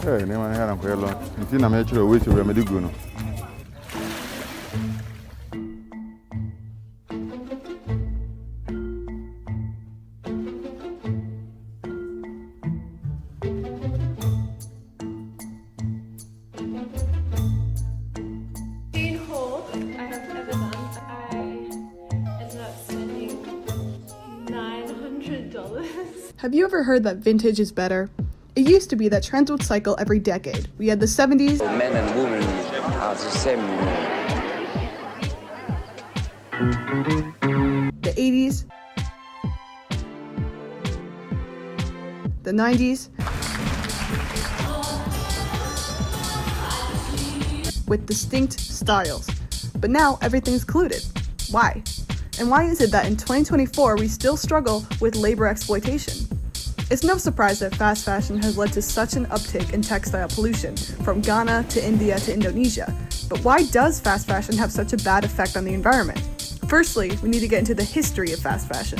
Hey, name I had on quite long. Until I'm actually away to remedy Guno. Have you ever heard that vintage is better? It used to be that trends would cycle every decade. We had the 70s. Men and women are the same. The 80s. The 90s. With distinct styles. But now everything's colluded. Why? And why is it that in 2024 we still struggle with labor exploitation? It's no surprise that fast fashion has led to such an uptick in textile pollution, from Ghana to India to Indonesia. But why does fast fashion have such a bad effect on the environment? Firstly, we need to get into the history of fast fashion.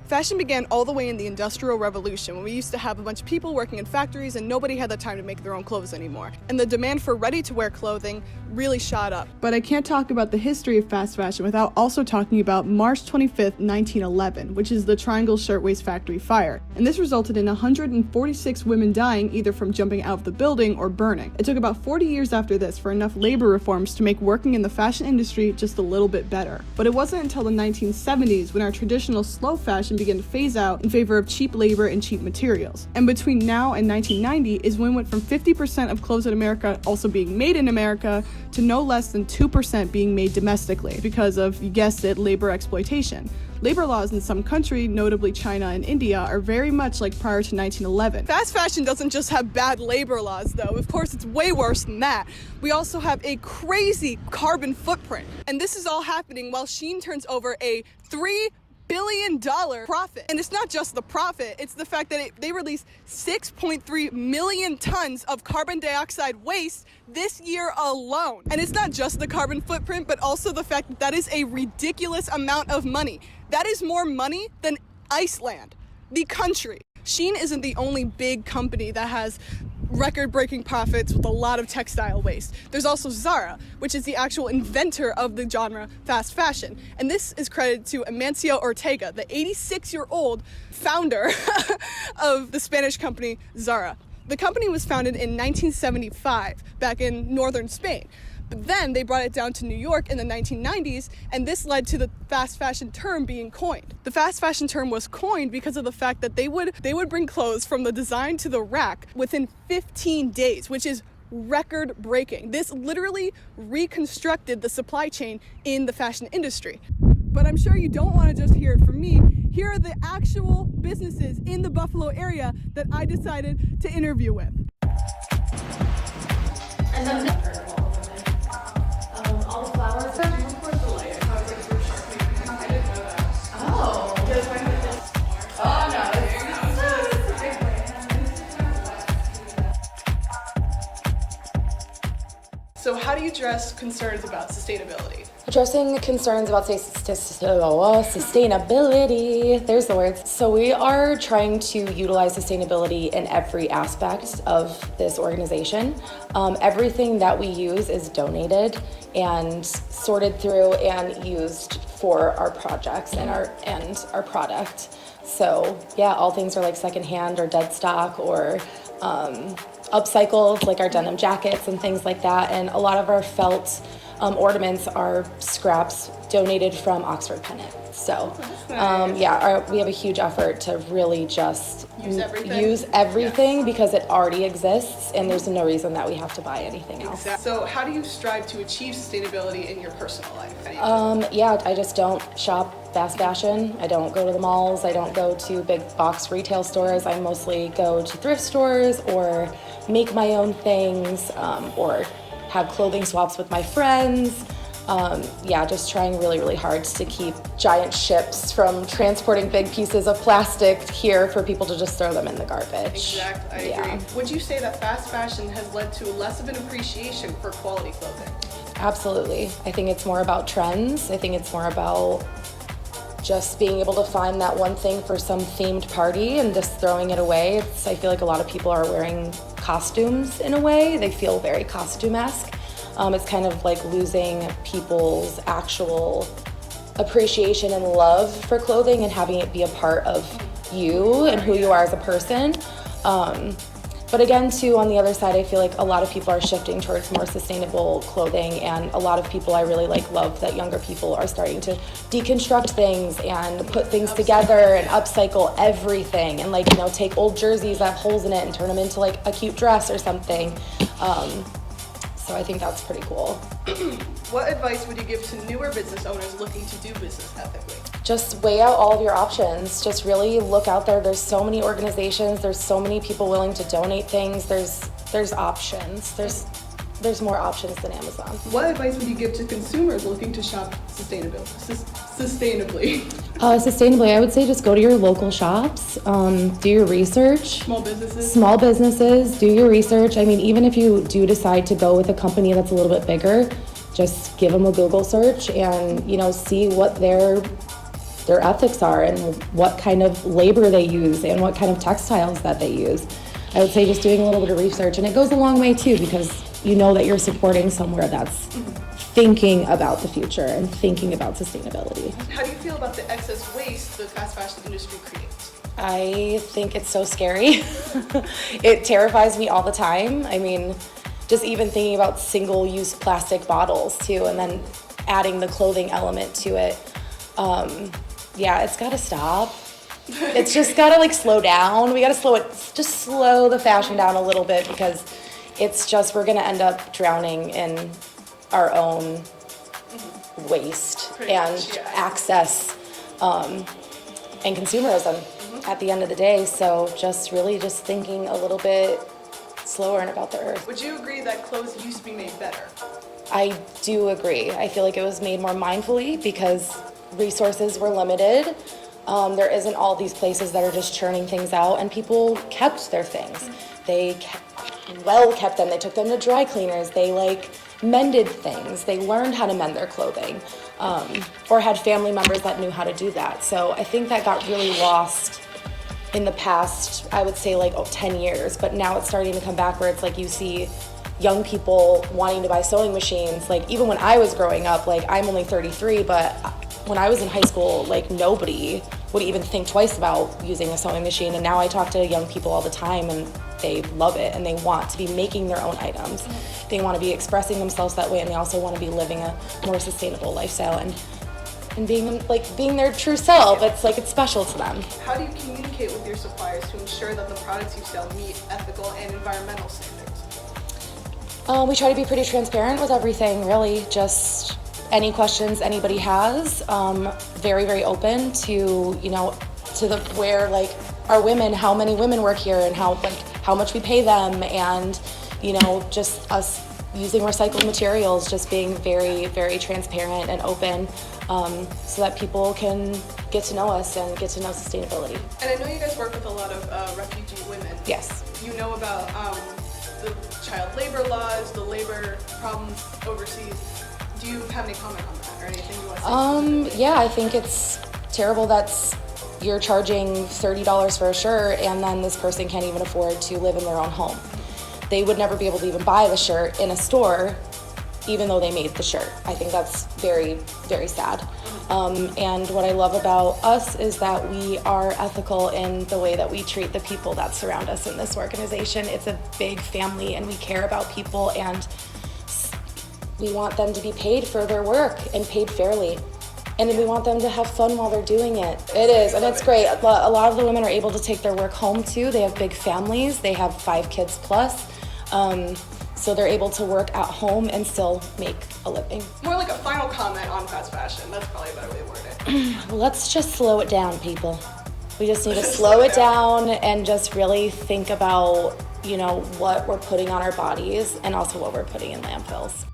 Fashion began all the way in the Industrial Revolution, when we used to have a bunch of people working in factories and nobody had the time to make their own clothes anymore. And the demand for ready-to-wear clothing really shot up. But I can't talk about the history of fast fashion without also talking about March 25th, 1911, which is the Triangle Shirtwaist Factory fire. And this resulted in 146 women dying either from jumping out of the building or burning. It took about 40 years after this for enough labor reforms to make working in the fashion industry just a little bit better. But it wasn't until the 1970s when our traditional slow fashion began to phase out in favor of cheap labor and cheap materials. And between now and 1990 is when it went from 50% of clothes in America also being made in America to no less than 2% being made domestically because of, you guessed it, labor exploitation. Labor laws in some countries, notably China and India, are very much like prior to 1911. Fast fashion doesn't just have bad labor laws, though. Of course, it's way worse than that. We also have a crazy carbon footprint. And this is all happening while SHEIN turns over a $3 billion profit. And it's not just the profit, it's the fact that they released 6.3 million tons of carbon dioxide waste this year alone. And it's not just the carbon footprint, but also the fact that that is a ridiculous amount of money. That is more money than Iceland, the country. SHEIN isn't the only big company that has record-breaking profits with a lot of textile waste. There's also ZARA, which is the actual inventor of the genre fast fashion. And this is credited to Amancio Ortega, the 86-year-old founder of the Spanish company ZARA. The company was founded in 1975, back in northern Spain. But then they brought it down to New York in the 1990s, and this led to the fast fashion term being coined. The fast fashion term was coined because of the fact that they would bring clothes from the design to the rack within 15 days, which is record-breaking. This literally reconstructed the supply chain in the fashion industry. But I'm sure you don't want to just hear it from me. Here are the actual businesses in the Buffalo area that I decided to interview with. And then all the flowers. So how do you address concerns about sustainability? Addressing concerns about sustainability, there's the words. So we are trying to utilize sustainability in every aspect of this organization. Everything that we use is donated and sorted through and used for our projects and our product. So yeah, all things are like secondhand or dead stock or upcycled, like our denim jackets and things like that. And a lot of our felt ornaments are scraps donated from Oxford Pennant. So we have a huge effort to really just use everything because it already exists and there's no reason that we have to buy anything else. So how do you strive to achieve sustainability in your personal life? I just don't shop fast fashion. I don't go to the malls. I don't go to big box retail stores. I mostly go to thrift stores or make my own things or have clothing swaps with my friends. Just trying really, really hard to keep giant ships from transporting big pieces of plastic here for people to just throw them in the garbage. Exactly, I agree. Would you say that fast fashion has led to less of an appreciation for quality clothing? Absolutely. I think it's more about trends. I think it's more about just being able to find that one thing for some themed party and just throwing it away. I feel like a lot of people are wearing costumes in a way. They feel very costume-esque. It's kind of like losing people's actual appreciation and love for clothing and having it be a part of you and who you are as a person. But again, too, on the other side, I feel like a lot of people are shifting towards more sustainable clothing, and a lot of people I really love that younger people are starting to deconstruct things and put things together and upcycle everything, and take old jerseys that have holes in it and turn them into like a cute dress or something. So I think that's pretty cool. What advice would you give to newer business owners looking to do business ethically? Just weigh out all of your options. Just really look out there. There's so many organizations. There's so many people willing to donate things. There's options. There's more options than Amazon. What advice would you give to consumers looking to shop sustainably? Sustainably, I would say just go to your local shops, do your research. Small businesses, do your research. I mean, even if you do decide to go with a company that's a little bit bigger, just give them a Google search and, see what their ethics are and what kind of labor they use and what kind of textiles that they use. I would say just doing a little bit of research, and it goes a long way too, because you know that you're supporting somewhere that's thinking about the future and thinking about sustainability. How do you feel about the excess waste the fast fashion industry creates? I think it's so scary. It terrifies me all the time. I mean, just even thinking about single-use plastic bottles too, and then adding the clothing element to it. It's gotta stop. It's just gotta slow down. We gotta slow the fashion down a little bit, because we're gonna end up drowning in our own waste and access and consumerism at the end of the day. So just thinking a little bit slower and about the earth. Would you agree that clothes used to be made better? I do agree. I feel like it was made more mindfully because resources were limited. There isn't all these places that are just churning things out, and people kept their things. They kept them. They took them to dry cleaners. They mended things. They learned how to mend their clothing, or had family members that knew how to do that. So I think that got really lost in the past, I would say 10 years, but now it's starting to come back, where it's you see young people wanting to buy sewing machines. Even when I was growing up, I'm only 33, but when I was in high school, nobody would even think twice about using a sewing machine. And now I talk to young people all the time, and they love it, and they want to be making their own items. They want to be expressing themselves that way, and they also want to be living a more sustainable lifestyle and being their true self. It's special to them. How do you communicate with your suppliers to ensure that the products you sell meet ethical and environmental standards? We try to be pretty transparent with everything, really. Just any questions anybody has, very, very open to, where our women, how many women work here, and how much we pay them, and, just us using recycled materials, just being very, very transparent and open, so that people can get to know us and get to know sustainability. And I know you guys work with a lot of refugee women. Yes. You know about the child labor laws, the labor problems overseas. Do you have any comment on that, or anything you want to say? Yeah, I think it's terrible that you're charging $30 for a shirt, and then this person can't even afford to live in their own home. They would never be able to even buy the shirt in a store, even though they made the shirt. I think that's very, very sad. And what I love about us is that we are ethical in the way that we treat the people that surround us in this organization. It's a big family, and we care about people, and we want them to be paid for their work and paid fairly. And we want them to have fun while they're doing it. It is, and it's great. A lot of the women are able to take their work home too. They have big families. They have 5 kids plus. So they're able to work at home and still make a living. More like a final comment on fast fashion. That's probably a better way to word it. Let's just slow it down, people. We just need to slow it down and just really think about, what we're putting on our bodies and also what we're putting in landfills.